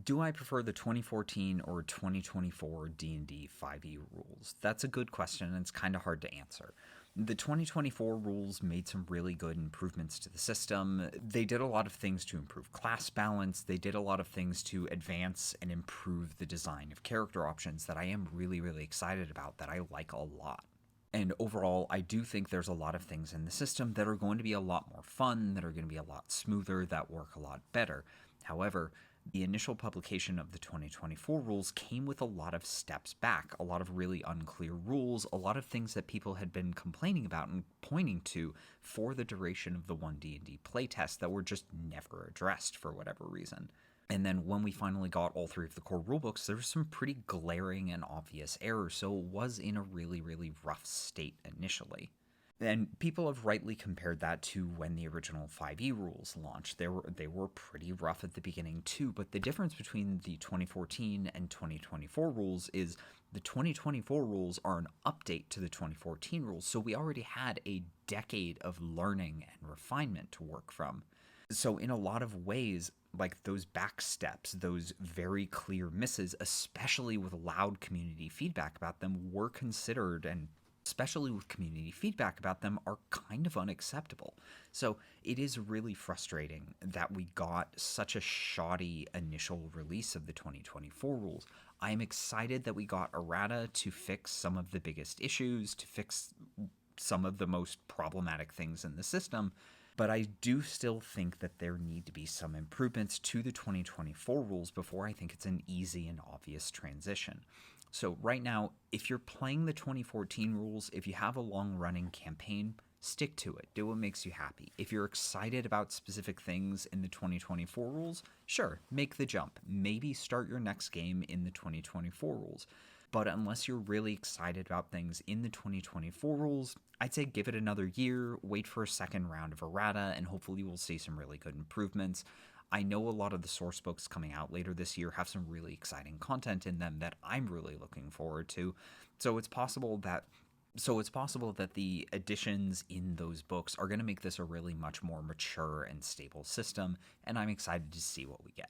Do I prefer the 2014 or 2024 D&D 5e rules? That's a good question, and it's kind of hard to answer. The 2024 rules made some really good improvements to the system. They did a lot of things to improve class balance. They did a lot of things to advance and improve the design of character options that I am really, really excited about, that I like a lot. And overall, I do think there's a lot of things in the system that are going to be a lot more fun, that are going to be a lot smoother, that work a lot better. However, the initial publication of the 2024 rules came with a lot of steps back, a lot of really unclear rules, a lot of things that people had been complaining about and pointing to for the duration of the 1D&D playtest that were just never addressed for whatever reason. And then when we finally got all three of the core rulebooks, there was some pretty glaring and obvious errors, so it was in a really, really rough state initially. And people have rightly compared that to when the original 5e rules launched. They were pretty rough at the beginning too, but the difference between the 2014 and 2024 rules is the 2024 rules are an update to the 2014 rules, so we already had a decade of learning and refinement to work from. So in a lot of ways, like those back steps, those very clear misses, especially with loud community feedback about them, were considered, and especially with community feedback about them, are kind of unacceptable. So it is really frustrating that we got such a shoddy initial release of the 2024 rules. I am excited that we got errata to fix some of the biggest issues, to fix some of the most problematic things in the system, but I do still think that there need to be some improvements to the 2024 rules before I think it's an easy and obvious transition. So right now, if you're playing the 2014 rules, if you have a long-running campaign, stick to it. Do what makes you happy. If you're excited about specific things in the 2024 rules, sure, make the jump. Maybe start your next game in the 2024 rules. But unless you're really excited about things in the 2024 rules, I'd say give it another year, wait for a second round of errata, and hopefully we'll see some really good improvements. I know a lot of the source books coming out later this year have some really exciting content in them that I'm really looking forward to. So it's possible that the additions in those books are going to make this a really much more mature and stable system, and I'm excited to see what we get.